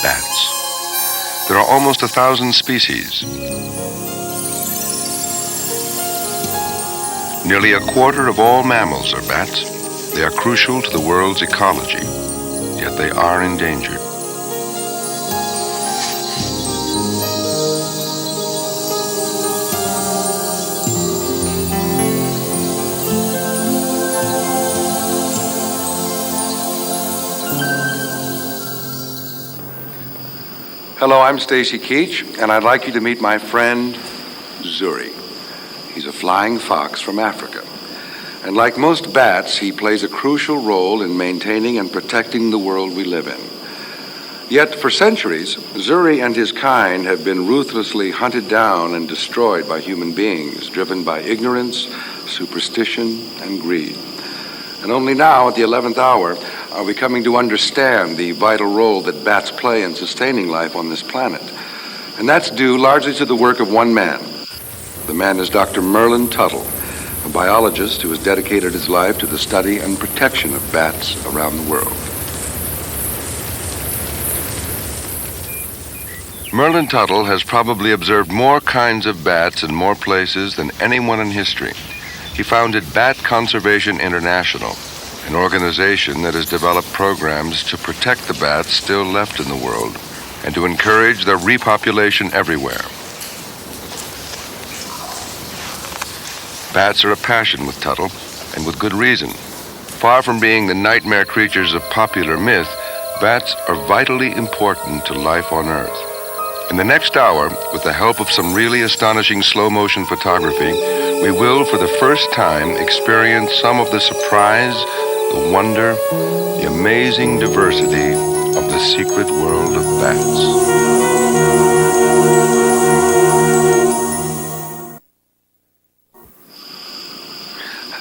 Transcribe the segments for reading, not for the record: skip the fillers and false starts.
bats. There are almost 1,000 species. Nearly a quarter of all mammals are bats. They are crucial to the world's ecology, yet they are endangered. Hello, I'm Stacy Keach, and I'd like you to meet my friend, Zuri. He's a flying fox from Africa. And like most bats, he plays a crucial role in maintaining and protecting the world we live in. Yet, for centuries, Zuri and his kind have been ruthlessly hunted down and destroyed by human beings, driven by ignorance, superstition, and greed. And only now, at the 11th hour, are we coming to understand the vital role that bats play in sustaining life on this planet. And that's due largely to the work of one man. The man is Dr. Merlin Tuttle, a biologist who has dedicated his life to the study and protection of bats around the world. Merlin Tuttle has probably observed more kinds of bats in more places than anyone in history. He founded Bat Conservation International, an organization that has developed programs to protect the bats still left in the world and to encourage their repopulation everywhere. Bats are a passion with Tuttle, and with good reason. Far from being the nightmare creatures of popular myth, bats are vitally important to life on Earth. In the next hour, with the help of some really astonishing slow-motion photography, we will, for the first time, experience some of the surprise, the wonder, the amazing diversity of the secret world of bats.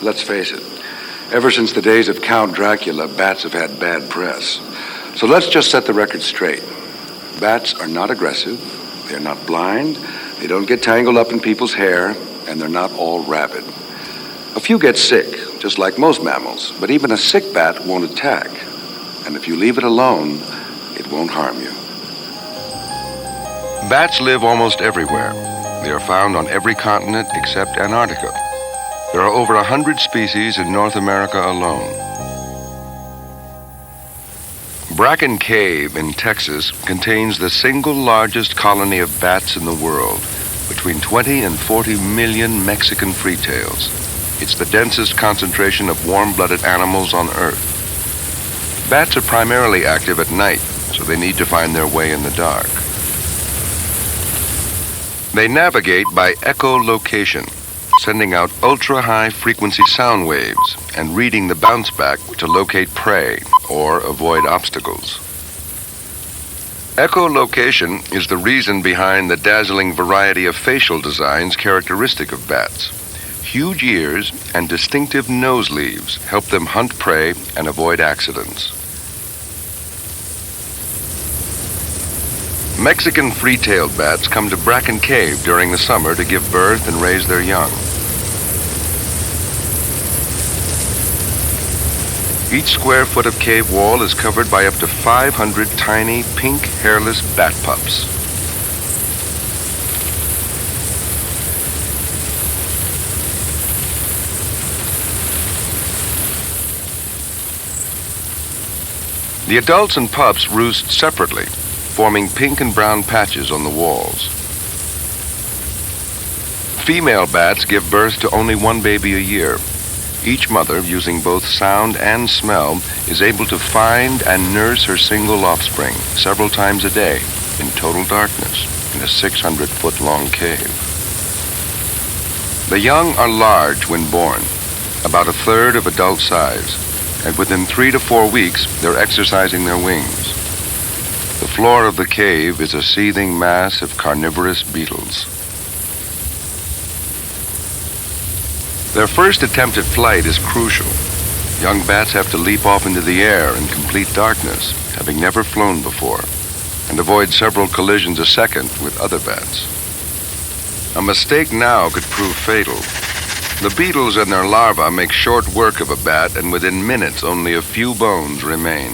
Let's face it, ever since the days of Count Dracula, bats have had bad press. So let's just set the record straight. Bats are not aggressive, they're not blind, they don't get tangled up in people's hair, and they're not all rabid. A few get sick, just like most mammals, but even a sick bat won't attack. And if you leave it alone, it won't harm you. Bats live almost everywhere. They are found on every continent except Antarctica. There are over 100 species in North America alone. Bracken Cave in Texas contains the single largest colony of bats in the world, between 20 and 40 million Mexican freetails. It's the densest concentration of warm-blooded animals on Earth. Bats are primarily active at night, so they need to find their way in the dark. They navigate by echolocation, sending out ultra-high frequency sound waves and reading the bounce back to locate prey or avoid obstacles. Echolocation is the reason behind the dazzling variety of facial designs characteristic of bats. Huge ears and distinctive nose leaves help them hunt prey and avoid accidents. Mexican free-tailed bats come to Bracken Cave during the summer to give birth and raise their young. Each square foot of cave wall is covered by up to 500 tiny, pink, hairless bat pups. The adults and pups roost separately, forming pink and brown patches on the walls. Female bats give birth to only one baby a year. Each mother, using both sound and smell, is able to find and nurse her single offspring several times a day in total darkness in a 600-foot-long cave. The young are large when born, about a third of adult size, and within 3 to 4 weeks, they're exercising their wings. The floor of the cave is a seething mass of carnivorous beetles. Their first attempt at flight is crucial. Young bats have to leap off into the air in complete darkness, having never flown before, and avoid several collisions a second with other bats. A mistake now could prove fatal. The beetles and their larvae make short work of a bat, and within minutes only a few bones remain.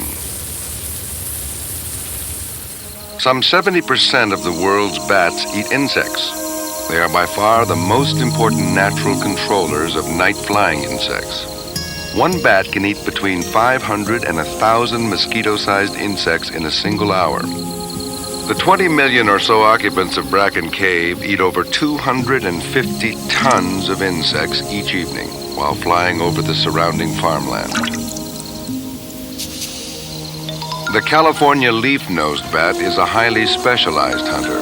Some 70% of the world's bats eat insects. They are by far the most important natural controllers of night-flying insects. One bat can eat between 500 and 1,000 mosquito-sized insects in a single hour. The 20 million or so occupants of Bracken Cave eat over 250 tons of insects each evening while flying over the surrounding farmland. The California leaf-nosed bat is a highly specialized hunter.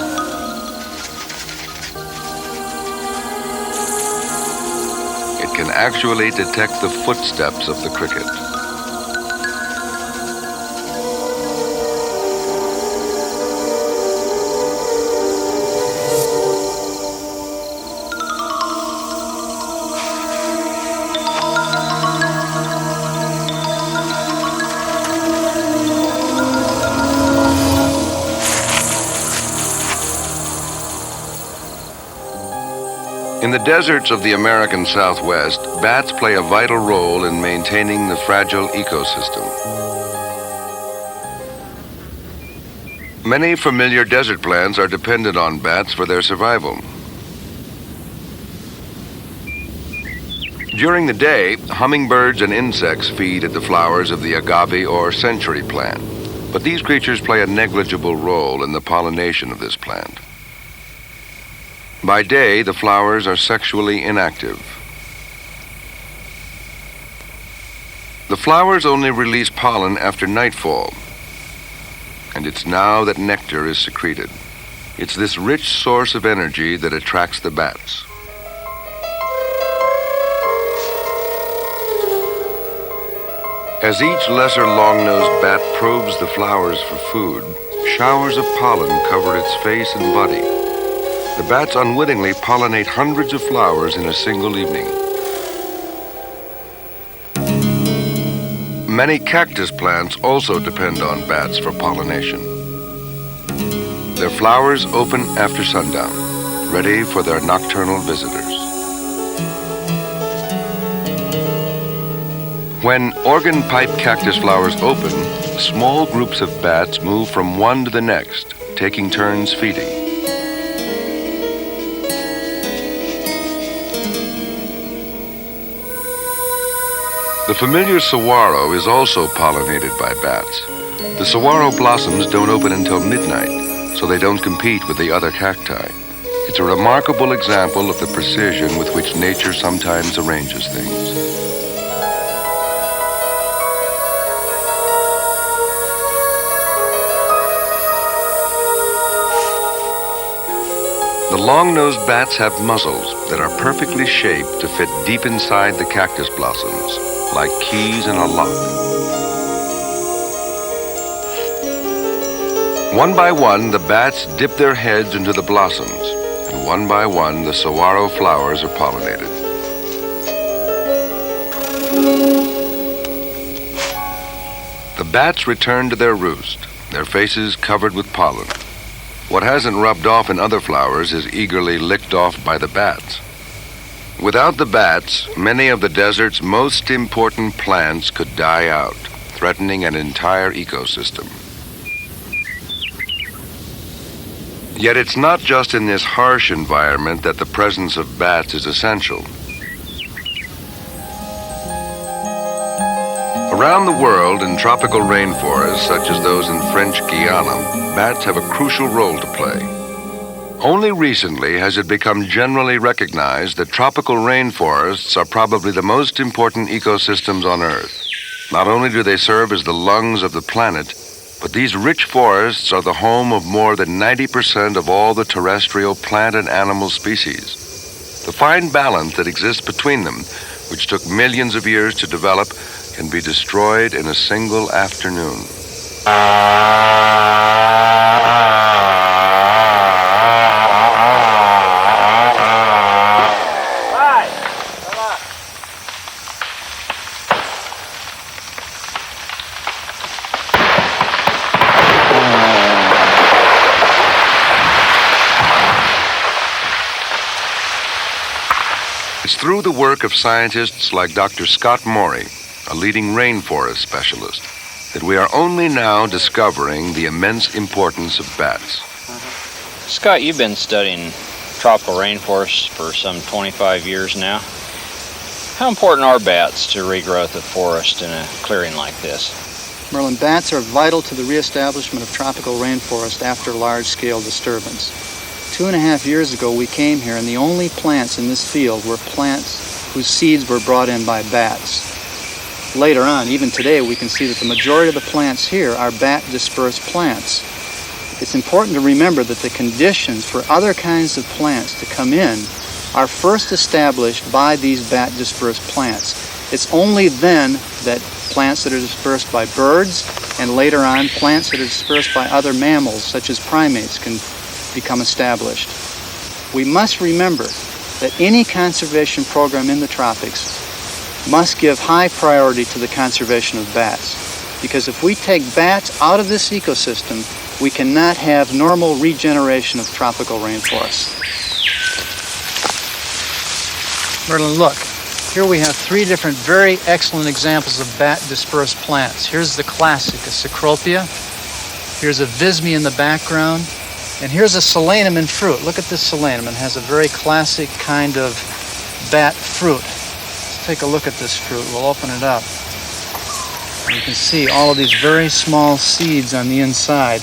It can actually detect the footsteps of the cricket. In the deserts of the American Southwest, bats play a vital role in maintaining the fragile ecosystem. Many familiar desert plants are dependent on bats for their survival. During the day, hummingbirds and insects feed at the flowers of the agave or century plant, but these creatures play a negligible role in the pollination of this plant. By day, the flowers are sexually inactive. The flowers only release pollen after nightfall, and it's now that nectar is secreted. It's this rich source of energy that attracts the bats. As each lesser long-nosed bat probes the flowers for food, showers of pollen cover its face and body. The bats unwittingly pollinate hundreds of flowers in a single evening. Many cactus plants also depend on bats for pollination. Their flowers open after sundown, ready for their nocturnal visitors. When organ pipe cactus flowers open, small groups of bats move from one to the next, taking turns feeding. The familiar saguaro is also pollinated by bats. The saguaro blossoms don't open until midnight, so they don't compete with the other cacti. It's a remarkable example of the precision with which nature sometimes arranges things. The long-nosed bats have muzzles that are perfectly shaped to fit deep inside the cactus blossoms, like keys in a lock. One by one, the bats dip their heads into the blossoms, and one by one, the saguaro flowers are pollinated. The bats return to their roost, their faces covered with pollen. What hasn't rubbed off in other flowers is eagerly licked off by the bats. Without the bats, many of the desert's most important plants could die out, threatening an entire ecosystem. Yet it's not just in this harsh environment that the presence of bats is essential. Around the world, in tropical rainforests, such as those in French Guiana, bats have a crucial role to play. Only recently has it become generally recognized that tropical rainforests are probably the most important ecosystems on Earth. Not only do they serve as the lungs of the planet, but these rich forests are the home of more than 90% of all the terrestrial plant and animal species. The fine balance that exists between them, which took millions of years to develop, can be destroyed in a single afternoon. It's through the work of scientists like Dr. Scott Morey, a leading rainforest specialist, that we are only now discovering the immense importance of bats. Scott, you've been studying tropical rainforests for some 25 years now. How important are bats to regrowth of forest in a clearing like this? Merlin, bats are vital to the reestablishment of tropical rainforest after large-scale disturbance. 2.5 years ago, we came here, and the only plants in this field were plants whose seeds were brought in by bats. Later on, even today, we can see that the majority of the plants here are bat-dispersed plants. It's important to remember that the conditions for other kinds of plants to come in are first established by these bat-dispersed plants. It's only then that plants that are dispersed by birds, and later on plants that are dispersed by other mammals, such as primates, can become established. We must remember that any conservation program in the tropics must give high priority to the conservation of bats, because if we take bats out of this ecosystem, we cannot have normal regeneration of tropical rainforests. Merlin, look. Here we have 3 different very excellent examples of bat-dispersed plants. Here's the classic, a Cecropia. Here's a Visme in the background. And here's a Solanum in fruit. Look at this Solanum. It has a very classic kind of bat fruit. Let's take a look at this fruit. We'll open it up. And you can see all of these very small seeds on the inside.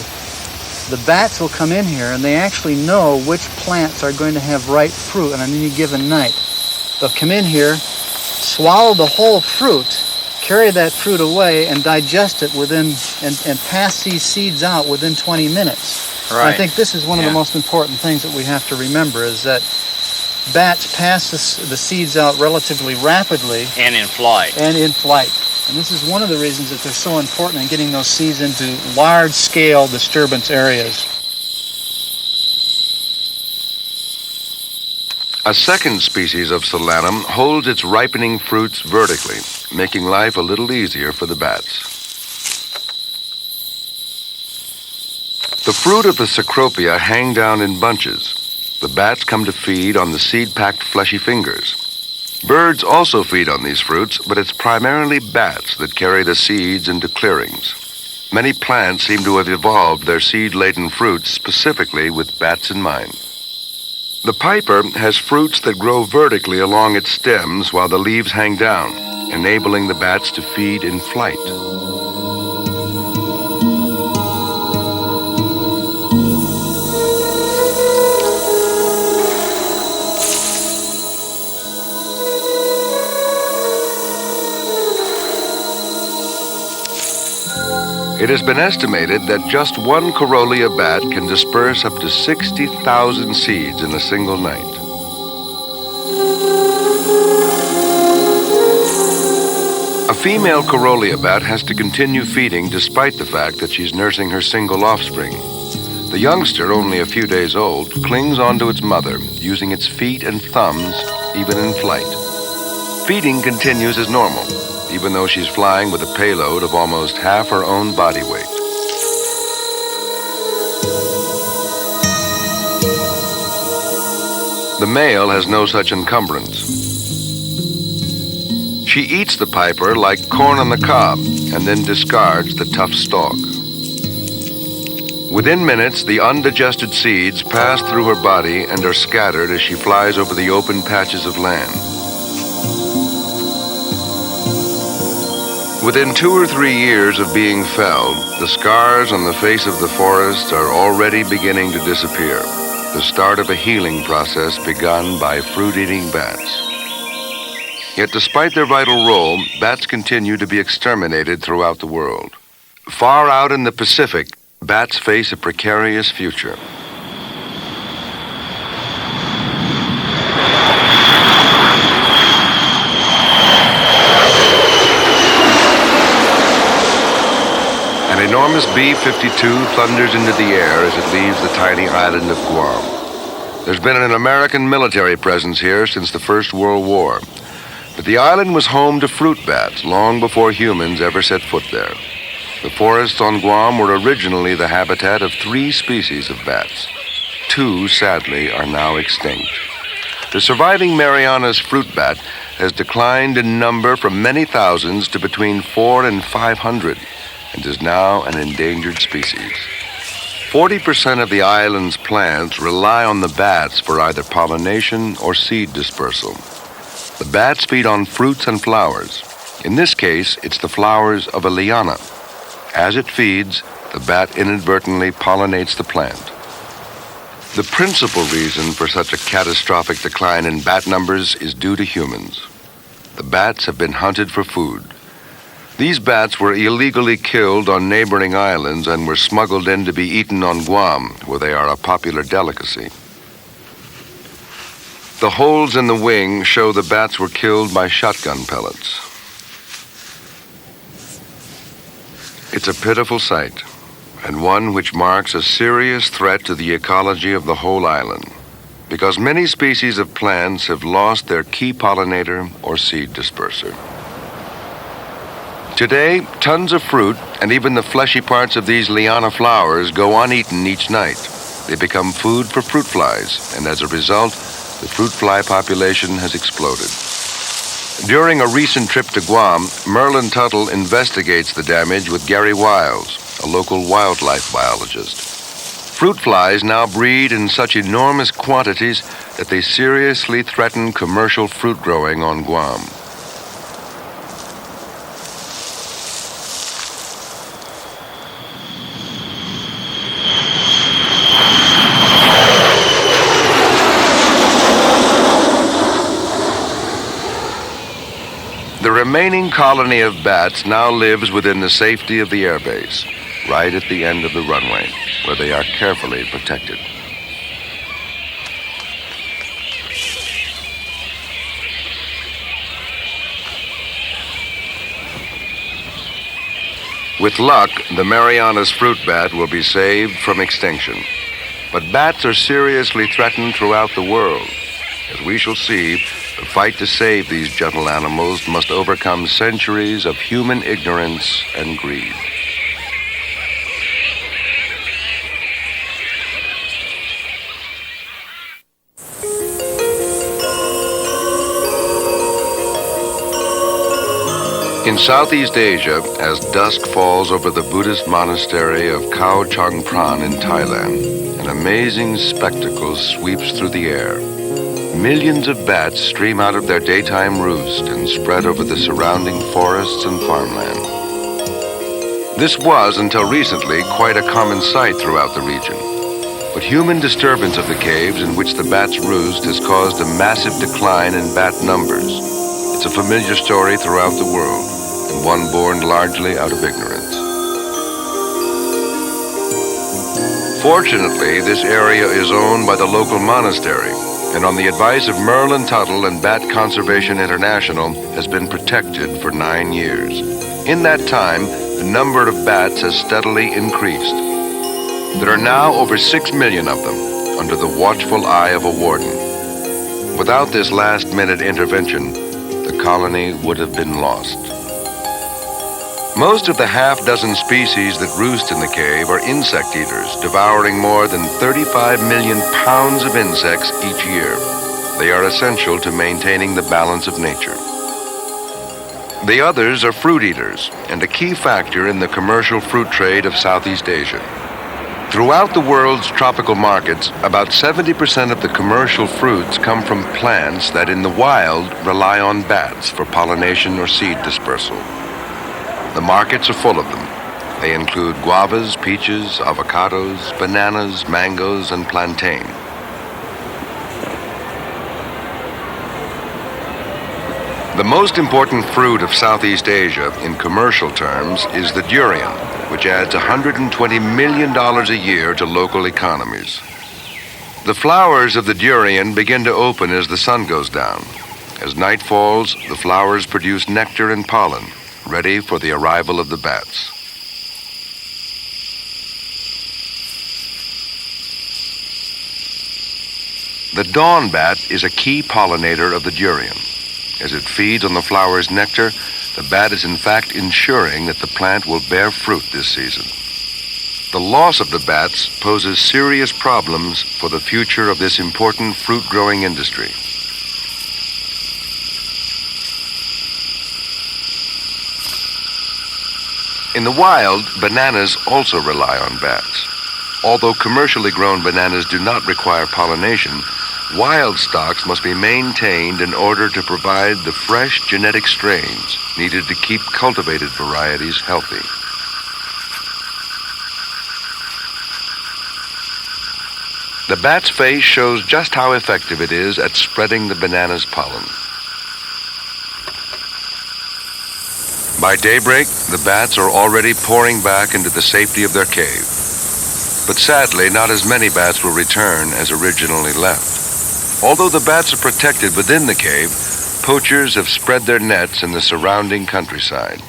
The bats will come in here and they actually know which plants are going to have ripe fruit on any given night. They'll come in here, swallow the whole fruit, carry that fruit away, and digest it and pass these seeds out within 20 minutes. Right. I think this is one of the most important things that we have to remember, is that bats pass the seeds out relatively rapidly. And in flight. And this is one of the reasons that they're so important in getting those seeds into large-scale disturbance areas. A second species of Solanum holds its ripening fruits vertically, making life a little easier for the bats. The fruit of the Cecropia hang down in bunches. The bats come to feed on the seed-packed fleshy fingers. Birds also feed on these fruits, but it's primarily bats that carry the seeds into clearings. Many plants seem to have evolved their seed-laden fruits specifically with bats in mind. The piper has fruits that grow vertically along its stems while the leaves hang down, enabling the bats to feed in flight. It has been estimated that just one Corollia bat can disperse up to 60,000 seeds in a single night. A female Corollia bat has to continue feeding despite the fact that she's nursing her single offspring. The youngster, only a few days old, clings onto its mother, using its feet and thumbs even in flight. Feeding continues as normal, even though she's flying with a payload of almost half her own body weight. The male has no such encumbrance. She eats the piper like corn on the cob and then discards the tough stalk. Within minutes, the undigested seeds pass through her body and are scattered as she flies over the open patches of land. Within 2 or 3 years of being felled, the scars on the face of the forest are already beginning to disappear, the start of a healing process begun by fruit-eating bats. Yet despite their vital role, bats continue to be exterminated throughout the world. Far out in the Pacific, bats face a precarious future. An enormous B-52 thunders into the air as it leaves the tiny island of Guam. There's been an American military presence here since the First World War, but the island was home to fruit bats long before humans ever set foot there. The forests on Guam were originally the habitat of 3 species of bats. 2, sadly, are now extinct. The surviving Mariana's fruit bat has declined in number from many thousands to between 400 and 500. and is now an endangered species. 40% of the island's plants rely on the bats for either pollination or seed dispersal. The bats feed on fruits and flowers. In this case, it's the flowers of a liana. As it feeds, the bat inadvertently pollinates the plant. The principal reason for such a catastrophic decline in bat numbers is due to humans. The bats have been hunted for food. These bats were illegally killed on neighboring islands and were smuggled in to be eaten on Guam, where they are a popular delicacy. The holes in the wing show the bats were killed by shotgun pellets. It's a pitiful sight, and one which marks a serious threat to the ecology of the whole island, because many species of plants have lost their key pollinator or seed disperser. Today, tons of fruit and even the fleshy parts of these liana flowers go uneaten each night. They become food for fruit flies, and as a result, the fruit fly population has exploded. During a recent trip to Guam, Merlin Tuttle investigates the damage with Gary Wiles, a local wildlife biologist. Fruit flies now breed in such enormous quantities that they seriously threaten commercial fruit growing on Guam. The remaining colony of bats now lives within the safety of the airbase, right at the end of the runway, where they are carefully protected. With luck, the Marianas fruit bat will be saved from extinction. But bats are seriously threatened throughout the world. As we shall see, the fight to save these gentle animals must overcome centuries of human ignorance and greed. In Southeast Asia, as dusk falls over the Buddhist monastery of Khao Chang Pran in Thailand, an amazing spectacle sweeps through the air. Millions of bats stream out of their daytime roost and spread over the surrounding forests and farmland. This was, until recently, quite a common sight throughout the region. But human disturbance of the caves in which the bats roost has caused a massive decline in bat numbers. It's a familiar story throughout the world, and one born largely out of ignorance. Fortunately, this area is owned by the local monastery, and on the advice of Merlin Tuttle and Bat Conservation International, has been protected for 9 years. In that time, the number of bats has steadily increased. There are now over 6 million of them, under the watchful eye of a warden. Without this last-minute intervention, the colony would have been lost. Most of the half-dozen species that roost in the cave are insect eaters, devouring more than 35 million pounds of insects each year. They are essential to maintaining the balance of nature. The others are fruit eaters, and a key factor in the commercial fruit trade of Southeast Asia. Throughout the world's tropical markets, about 70% of the commercial fruits come from plants that in the wild rely on bats for pollination or seed dispersal. The markets are full of them. They include guavas, peaches, avocados, bananas, mangoes, and plantain. The most important fruit of Southeast Asia in commercial terms is the durian, which adds $120 million a year to local economies. The flowers of the durian begin to open as the sun goes down. As night falls, the flowers produce nectar and pollen, ready for the arrival of the bats. The dawn bat is a key pollinator of the durian. As it feeds on the flower's nectar, the bat is in fact ensuring that the plant will bear fruit this season. The loss of the bats poses serious problems for the future of this important fruit-growing industry. In the wild, bananas also rely on bats. Although commercially grown bananas do not require pollination, wild stocks must be maintained in order to provide the fresh genetic strains needed to keep cultivated varieties healthy. The bat's face shows just how effective it is at spreading the banana's pollen. By daybreak, the bats are already pouring back into the safety of their cave. But sadly, not as many bats will return as originally left. Although the bats are protected within the cave, poachers have spread their nets in the surrounding countryside.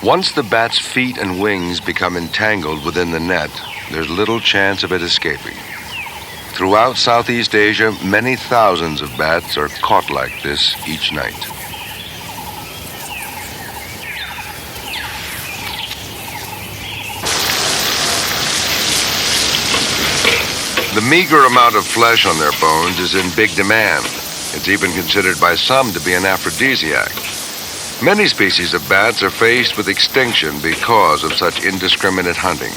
Once the bat's feet and wings become entangled within the net, there's little chance of it escaping. Throughout Southeast Asia, many thousands of bats are caught like this each night. The meager amount of flesh on their bones is in big demand. It's even considered by some to be an aphrodisiac. Many species of bats are faced with extinction because of such indiscriminate hunting.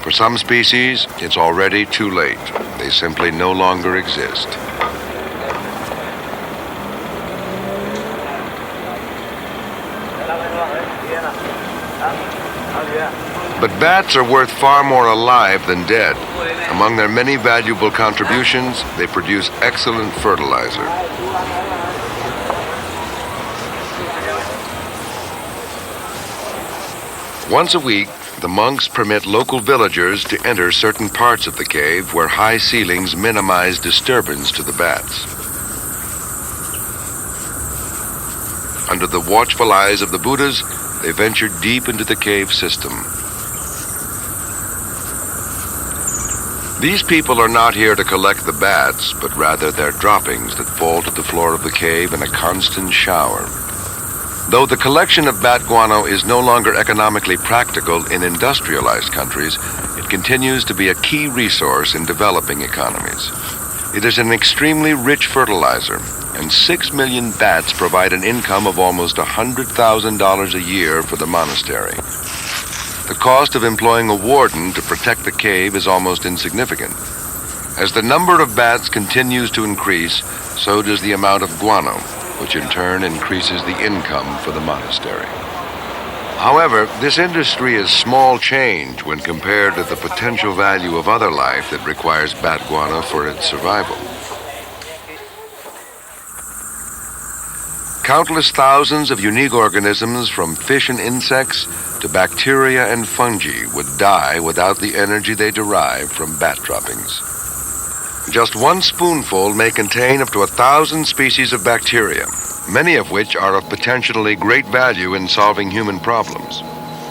For some species, it's already too late. They simply no longer exist. But bats are worth far more alive than dead. Among their many valuable contributions, they produce excellent fertilizer. Once a week, the monks permit local villagers to enter certain parts of the cave where high ceilings minimize disturbance to the bats. Under the watchful eyes of the Buddhas, they venture deep into the cave system. These people are not here to collect the bats, but rather their droppings that fall to the floor of the cave in a constant shower. Though the collection of bat guano is no longer economically practical in industrialized countries, it continues to be a key resource in developing economies. It is an extremely rich fertilizer, and 6 million bats provide an income of almost $100,000 a year for the monastery. The cost of employing a warden to protect the cave is almost insignificant. As the number of bats continues to increase, so does the amount of guano, which in turn increases the income for the monastery. However, this industry is small change when compared to the potential value of other life that requires bat guano for its survival. Countless thousands of unique organisms, from fish and insects to bacteria and fungi, would die without the energy they derive from bat droppings. Just one spoonful may contain up to 1,000 species of bacteria, many of which are of potentially great value in solving human problems.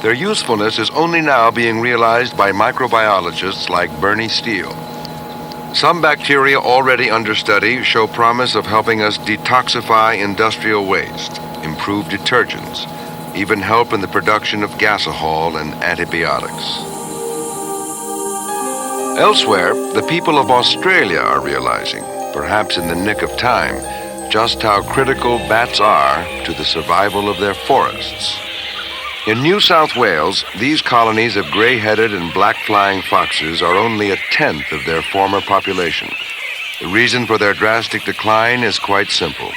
Their usefulness is only now being realized by microbiologists like Bernie Steele. Some bacteria already under study show promise of helping us detoxify industrial waste, improve detergents, even help in the production of gasohol and antibiotics. Elsewhere, the people of Australia are realizing, perhaps in the nick of time, just how critical bats are to the survival of their forests. In New South Wales, these colonies of gray-headed and black flying foxes are only 1/10 of their former population. The reason for their drastic decline is quite simple.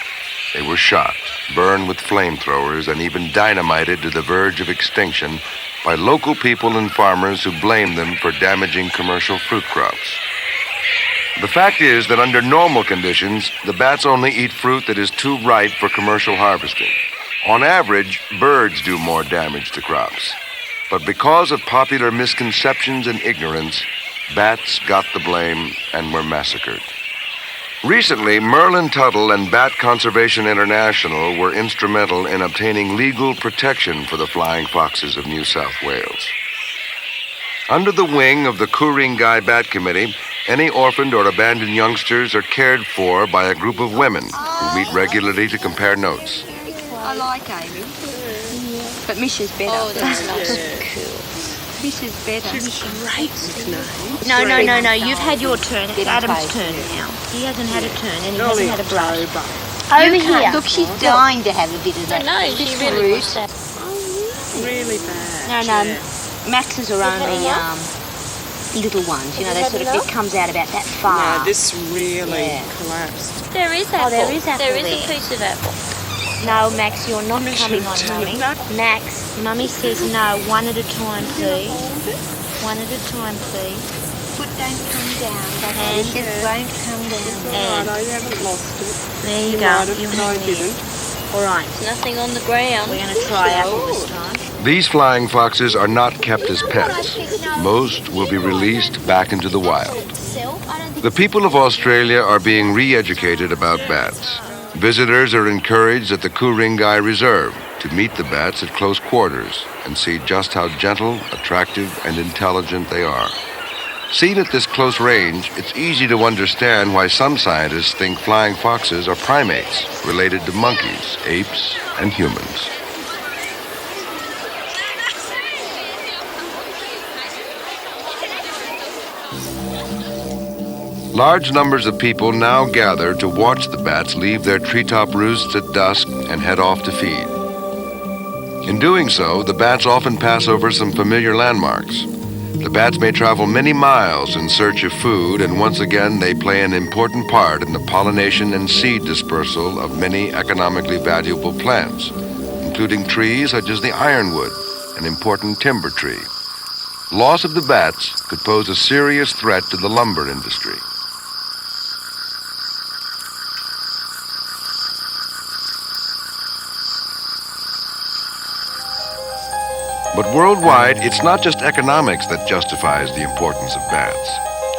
They were shot, burned with flamethrowers, and even dynamited to the verge of extinction by local people and farmers who blame them for damaging commercial fruit crops. The fact is that under normal conditions, the bats only eat fruit that is too ripe for commercial harvesting. On average, birds do more damage to crops. But because of popular misconceptions and ignorance, bats got the blame and were massacred. Recently, Merlin Tuttle and Bat Conservation International were instrumental in obtaining legal protection for the flying foxes of New South Wales. Under the wing of the Ku-ring-gai Bat Committee, any orphaned or abandoned youngsters are cared for by a group of women who meet regularly to compare notes. I like Amy. But Mish is better. Oh, that's not so cool. Mish is better. She's great nickname. No. You've had your turn. It's Adam's turn now. He hasn't had a turn and he hasn't had a brush. Over here. Look, she's dying to have a bit of that. No, she This really root. wants that. Really bad. No, Max's are only little ones. You know, they sort of, it comes out about that far. No, this really Yeah. collapsed. There is apple. There is apple There is there. a piece of apple. No, Max, you're not Mummy coming should on, Mummy. no. Max, Mummy says no, one at a time, please. One at a time, please. Foot don't come down. The hand just won't come down. Alright, I haven't lost it. There you You go. might have, You but I have it. didn't. All right, Nothing on the ground. we're going to try apple this time. These flying foxes are not kept as pets. Most will be released back into the wild. The people of Australia are being re-educated about bats. Visitors are encouraged at the Ku-ring-gai Reserve to meet the bats at close quarters and see just how gentle, attractive, and intelligent they are. Seen at this close range, it's easy to understand why some scientists think flying foxes are primates related to monkeys, apes, and humans. Large numbers of people now gather to watch the bats leave their treetop roosts at dusk and head off to feed. In doing so, the bats often pass over some familiar landmarks. The bats may travel many miles in search of food, and once again they play an important part in the pollination and seed dispersal of many economically valuable plants, including trees such as the ironwood, an important timber tree. Loss of the bats could pose a serious threat to the lumber industry. But worldwide, it's not just economics that justifies the importance of bats.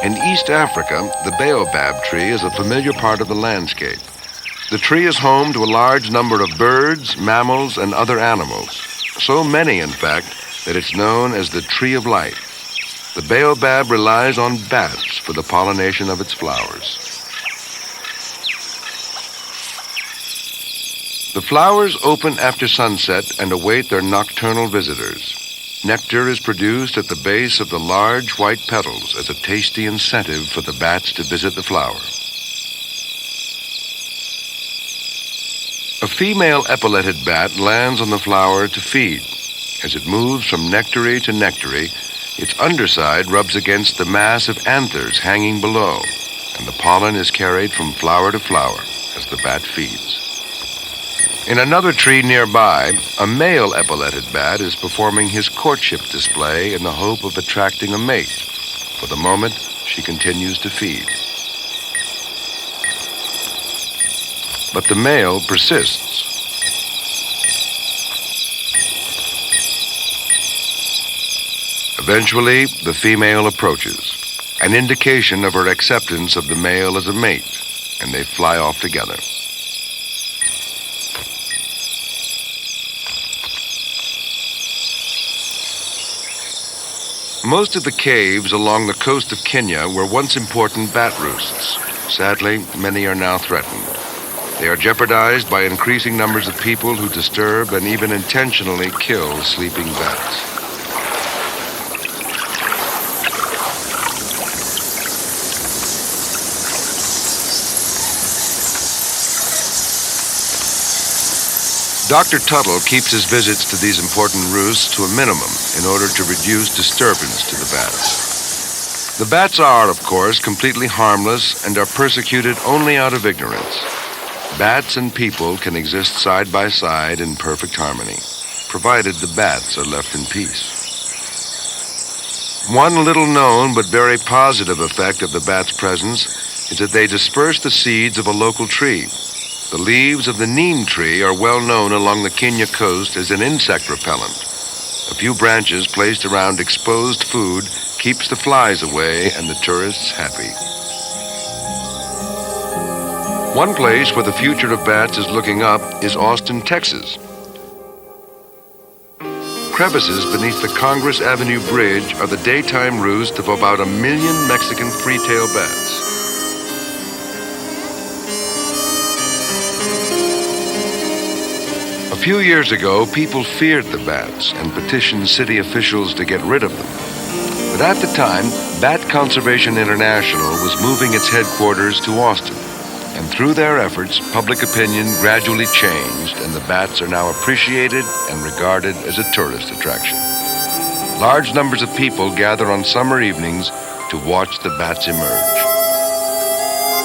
In East Africa, the baobab tree is a familiar part of the landscape. The tree is home to a large number of birds, mammals, and other animals. So many, in fact, that it's known as the tree of life. The baobab relies on bats for the pollination of its flowers. The flowers open after sunset and await their nocturnal visitors. Nectar is produced at the base of the large white petals as a tasty incentive for the bats to visit the flower. A female epauletted bat lands on the flower to feed. As it moves from nectary to nectary, its underside rubs against the mass of anthers hanging below, and the pollen is carried from flower to flower as the bat feeds. In another tree nearby, a male epauletted bat is performing his courtship display in the hope of attracting a mate. For the moment, she continues to feed. But the male persists. Eventually, the female approaches, an indication of her acceptance of the male as a mate, and they fly off together. Most of the caves along the coast of Kenya were once important bat roosts. Sadly, many are now threatened. They are jeopardized by increasing numbers of people who disturb and even intentionally kill sleeping bats. Dr. Tuttle keeps his visits to these important roosts to a minimum in order to reduce disturbance to the bats. The bats are, of course, completely harmless and are persecuted only out of ignorance. Bats and people can exist side by side in perfect harmony, provided the bats are left in peace. One little known but very positive effect of the bats' presence is that they disperse the seeds of a local tree. The leaves of the neem tree are well known along the Kenya coast as an insect repellent. A few branches placed around exposed food keeps the flies away and the tourists happy. One place where the future of bats is looking up is Austin, Texas. Crevices beneath the Congress Avenue Bridge are the daytime roost of about 1 million Mexican free-tailed bats. A few years ago, people feared the bats and petitioned city officials to get rid of them. But at the time, Bat Conservation International was moving its headquarters to Austin, and And through their efforts, public opinion gradually changed, and the bats are now appreciated and regarded as a tourist attraction. Large numbers of people gather on summer evenings to watch the bats emerge.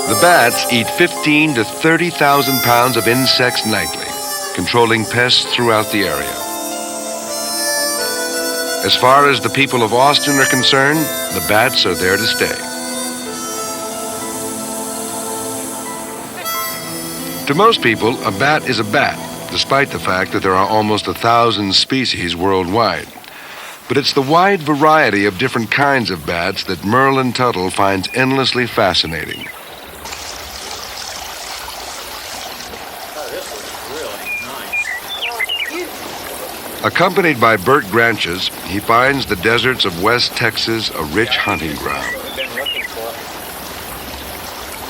The bats eat 15 to 30,000 pounds of insects nightly, controlling pests throughout the area. As far as the people of Austin are concerned, the bats are there to stay. To most people, a bat is a bat, despite the fact that there are almost 1,000 species worldwide. But it's the wide variety of different kinds of bats that Merlin Tuttle finds endlessly fascinating. Accompanied by Bert Granches, he finds the deserts of West Texas a rich hunting ground. That's what we've been looking for.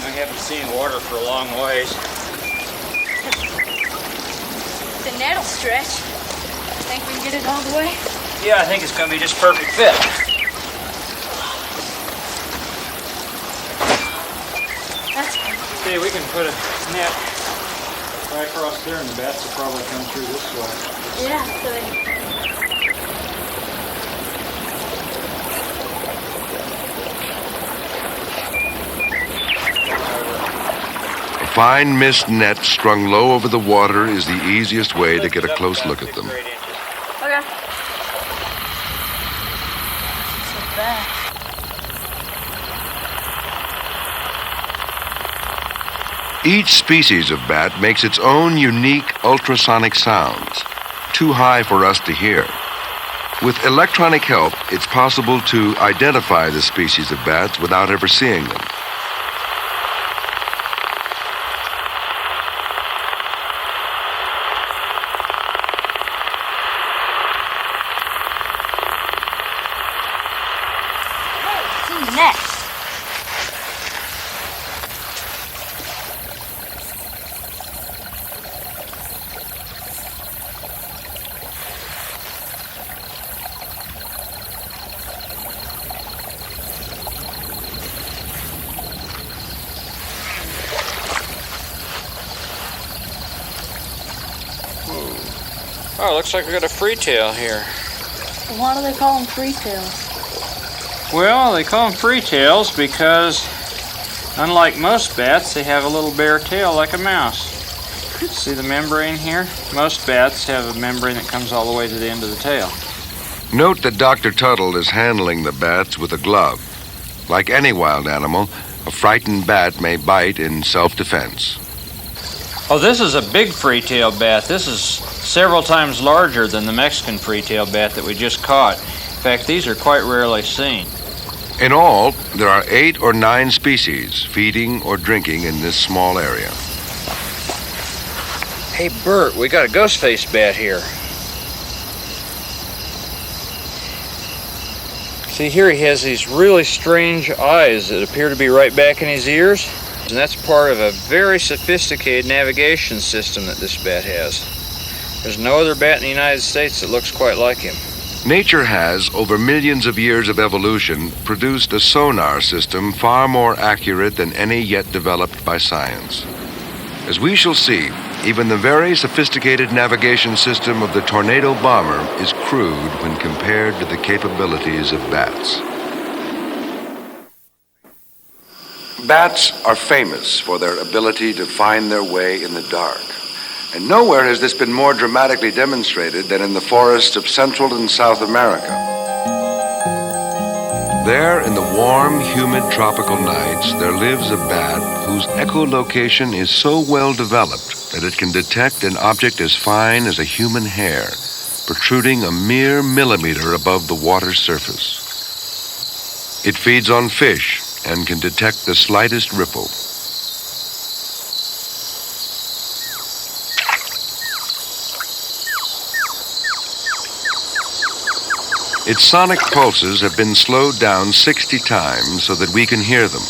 We haven't seen water for a long ways. The net'll stretch. Think we can get it all the way? Yeah, I think it's going to be just perfect fit. That's See, we can put a net right across there, and the bats will probably come through this way. yeah, good. A fine mist net strung low over the water is the easiest way to get a close look at them. Okay. So bad. Each species of bat makes its own unique ultrasonic sounds, too high for us to hear. With electronic help, it's possible to identify the species of bats without ever seeing them. It's in the net. Oh, looks like we got a freetail here. Why do they call them free-tails? Well, they call them freetails because, unlike most bats, they have a little bare tail like a mouse. See the membrane here? Most bats have a membrane that comes all the way to the end of the tail. Note that Dr. Tuttle is handling the bats with a glove. Like any wild animal, a frightened bat may bite in self-defense. Oh, this is a big freetail bat. This is several times larger than the Mexican freetail bat that we just caught. In fact, these are quite rarely seen. In all, there are 8 or 9 species feeding or drinking in this small area. Hey, Bert, we got a ghost-faced bat here. See, here he has these really strange eyes that appear to be right back in his ears. And that's part of a very sophisticated navigation system that this bat has. There's no other bat in the United States that looks quite like him. Nature has, over millions of years of evolution, produced a sonar system far more accurate than any yet developed by science. As we shall see, even the very sophisticated navigation system of the Tornado bomber is crude when compared to the capabilities of bats. Bats are famous for their ability to find their way in the dark. And nowhere has this been more dramatically demonstrated than in the forests of Central and South America. There, in the warm, humid tropical nights, there lives a bat whose echolocation is so well developed that it can detect an object as fine as a human hair, protruding a mere millimeter above the water's surface. It feeds on fish and can detect the slightest ripple. Its sonic pulses have been slowed down 60 times so that we can hear them.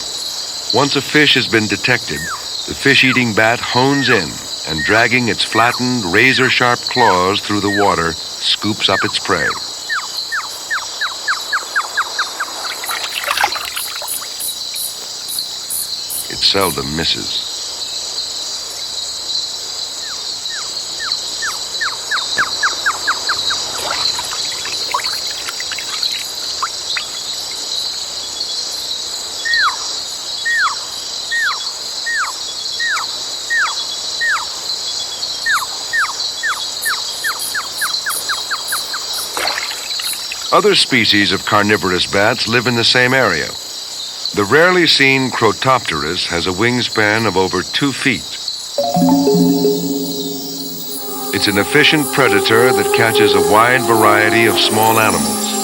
Once a fish has been detected, the fish-eating bat hones in and, dragging its flattened, razor-sharp claws through the water, scoops up its prey. It seldom misses. Other species of carnivorous bats live in the same area. The rarely seen Crotopterus has a wingspan of over 2 feet. It's an efficient predator that catches a wide variety of small animals.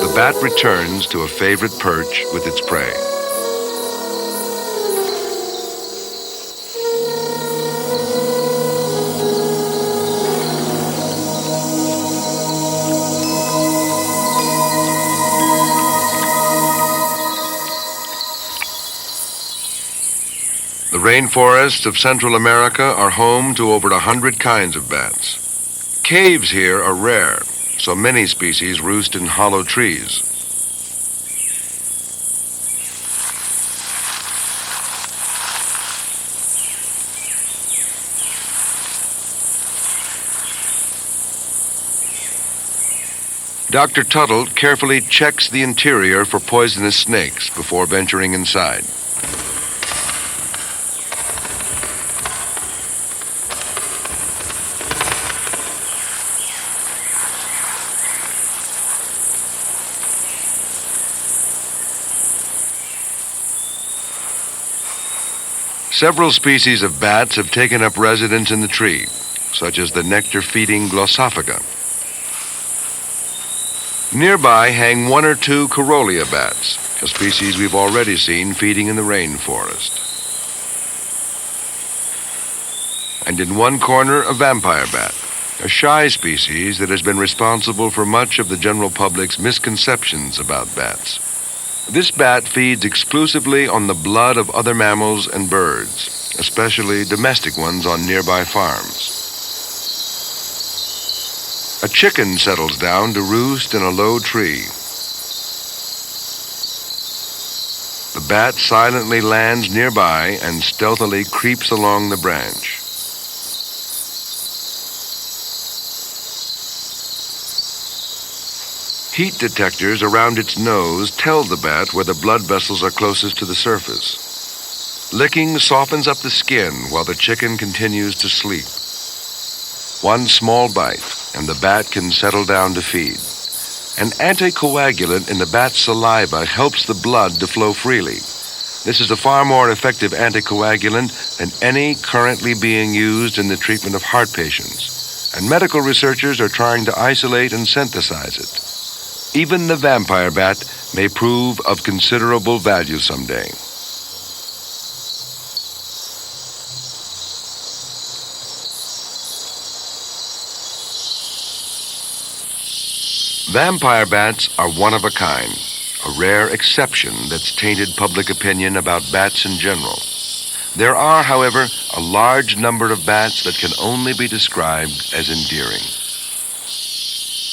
The bat returns to a favorite perch with its prey. The rainforests of Central America are home to over 100 kinds of bats. Caves here are rare, so many species roost in hollow trees. Dr. Tuttle carefully checks the interior for poisonous snakes before venturing inside. Several species of bats have taken up residence in the tree, such as the nectar-feeding Glossophaga. Nearby hang 1 or 2 Carolia bats, a species we've already seen feeding in the rainforest. And in one corner, a vampire bat, a shy species that has been responsible for much of the general public's misconceptions about bats. This bat feeds exclusively on the blood of other mammals and birds, especially domestic ones on nearby farms. A chicken settles down to roost in a low tree. The bat silently lands nearby and stealthily creeps along the branch. Heat detectors around its nose tell the bat where the blood vessels are closest to the surface. Licking softens up the skin while the chicken continues to sleep. One small bite, and the bat can settle down to feed. An anticoagulant in the bat's saliva helps the blood to flow freely. This is a far more effective anticoagulant than any currently being used in the treatment of heart patients, and medical researchers are trying to isolate and synthesize it. Even the vampire bat may prove of considerable value someday. Vampire bats are one of a kind, a rare exception that's tainted public opinion about bats in general. There are, however, a large number of bats that can only be described as endearing.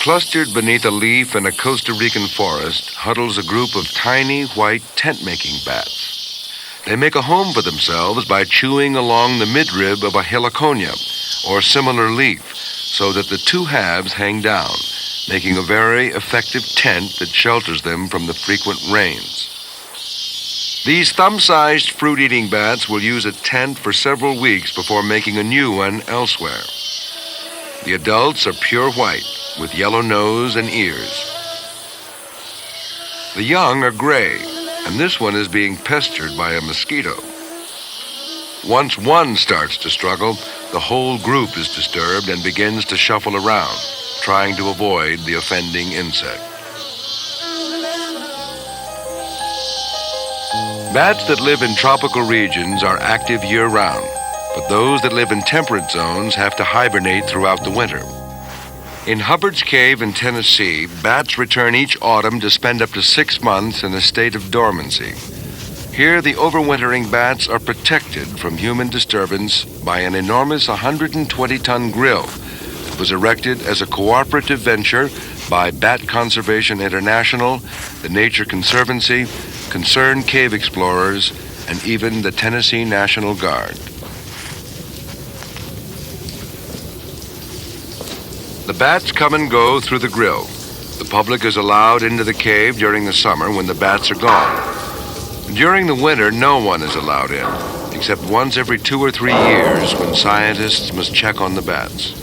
Clustered beneath a leaf in a Costa Rican forest huddles a group of tiny white tent-making bats. They make a home for themselves by chewing along the midrib of a heliconia, or similar leaf, so that the 2 halves hang down, making a very effective tent that shelters them from the frequent rains. These thumb-sized fruit-eating bats will use a tent for several weeks before making a new one elsewhere. The adults are pure white, with yellow nose and ears. The young are gray, and this one is being pestered by a mosquito. Once one starts to struggle, the whole group is disturbed and begins to shuffle around, trying to avoid the offending insect. Bats that live in tropical regions are active year-round, but those that live in temperate zones have to hibernate throughout the winter. In Hubbard's Cave in Tennessee, bats return each autumn to spend up to 6 months in a state of dormancy. Here, the overwintering bats are protected from human disturbance by an enormous 120-ton grill that was erected as a cooperative venture by Bat Conservation International, the Nature Conservancy, concerned cave explorers, and even the Tennessee National Guard. The bats come and go through the grill. The public is allowed into the cave during the summer when the bats are gone. During the winter, no one is allowed in, except once every 2 or 3 years when scientists must check on the bats.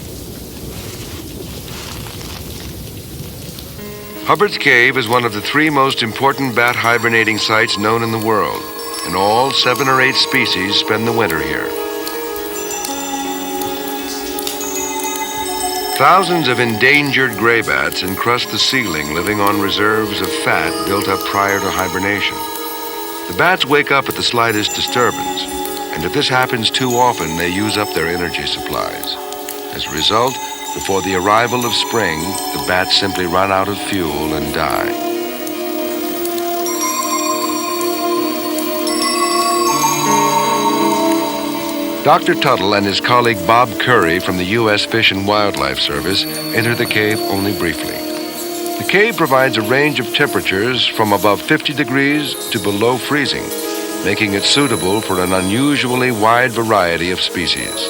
Hubbard's Cave is one of the 3 most important bat hibernating sites known in the world. In all, 7 or 8 species spend the winter here. Thousands of endangered gray bats encrust the ceiling, living on reserves of fat built up prior to hibernation. The bats wake up at the slightest disturbance, and if this happens too often, they use up their energy supplies. As a result, before the arrival of spring, the bats simply run out of fuel and die. Dr. Tuttle and his colleague Bob Curry from the U.S. Fish and Wildlife Service enter the cave only briefly. The cave provides a range of temperatures from above 50 degrees to below freezing, making it suitable for an unusually wide variety of species.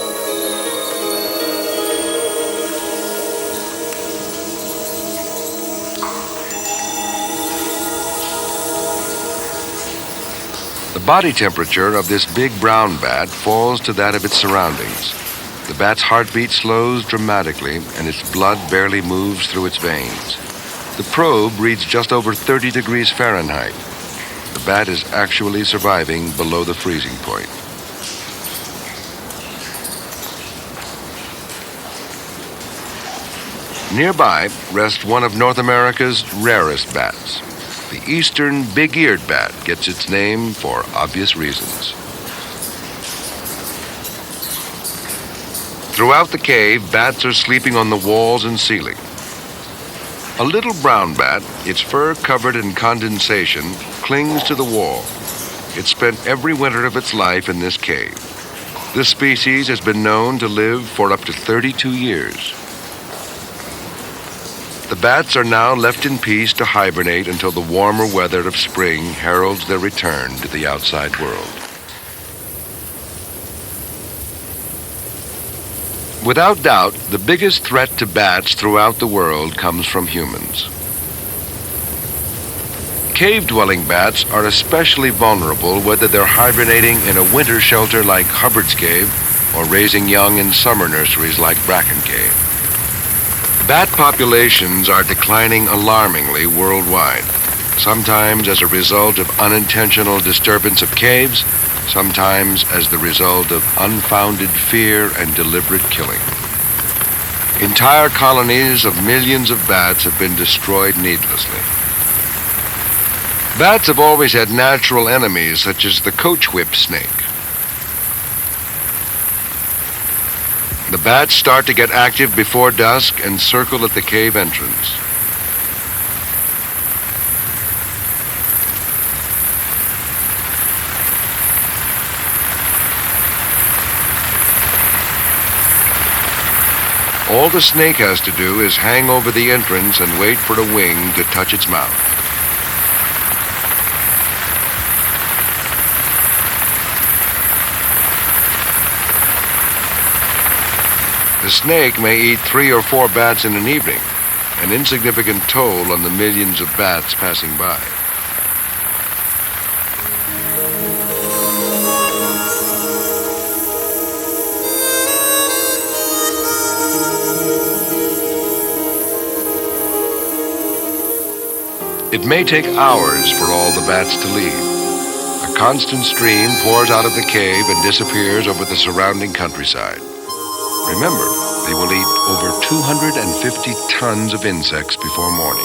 The body temperature of this big brown bat falls to that of its surroundings. The bat's heartbeat slows dramatically, and its blood barely moves through its veins. The probe reads just over 30 degrees Fahrenheit. The bat is actually surviving below the freezing point. Nearby rests one of North America's rarest bats. The eastern big-eared bat gets its name for obvious reasons. Throughout the cave, bats are sleeping on the walls and ceiling. A little brown bat, its fur covered in condensation, clings to the wall. It spent every winter of its life in this cave. This species has been known to live for up to 32 years. The bats are now left in peace to hibernate until the warmer weather of spring heralds their return to the outside world. Without doubt, the biggest threat to bats throughout the world comes from humans. Cave-dwelling bats are especially vulnerable whether they're hibernating in a winter shelter like Hubbard's Cave or raising young in summer nurseries like Bracken Cave. Bat populations are declining alarmingly worldwide, sometimes as a result of unintentional disturbance of caves, sometimes as the result of unfounded fear and deliberate killing. Entire colonies of millions of bats have been destroyed needlessly. Bats have always had natural enemies, such as the coachwhip snake. The bats start to get active before dusk and circle at the cave entrance. All the snake has to do is hang over the entrance and wait for a wing to touch its mouth. The snake may eat 3 or 4 bats in an evening, an insignificant toll on the millions of bats passing by. It may take hours for all the bats to leave. A constant stream pours out of the cave and disappears over the surrounding countryside. Remember, they will eat over 250 tons of insects before morning.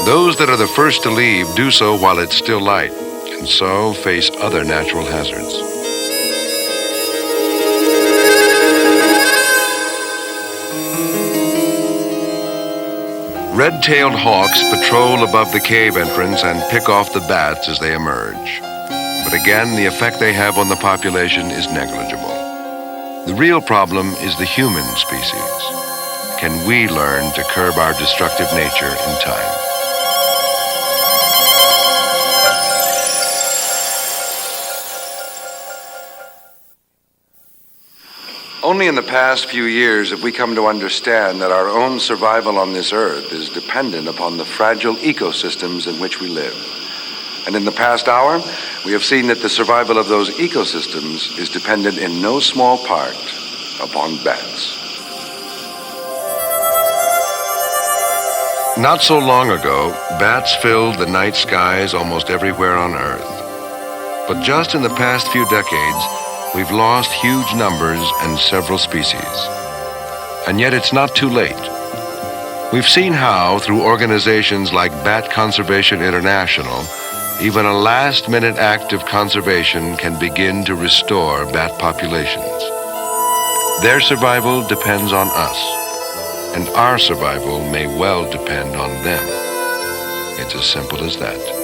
Those that are the first to leave do so while it's still light, and so face other natural hazards. Red-tailed hawks patrol above the cave entrance and pick off the bats as they emerge. But again, the effect they have on the population is negligible. The real problem is the human species. Can we learn to curb our destructive nature in time? Only in the past few years have we come to understand that our own survival on this earth is dependent upon the fragile ecosystems in which we live. And in the past hour, we have seen that the survival of those ecosystems is dependent in no small part upon bats. Not so long ago, bats filled the night skies almost everywhere on Earth. But just in the past few decades, we've lost huge numbers and several species. And yet it's not too late. We've seen how, through organizations like Bat Conservation International, even a last-minute act of conservation can begin to restore bat populations. Their survival depends on us, and our survival may well depend on them. It's as simple as that.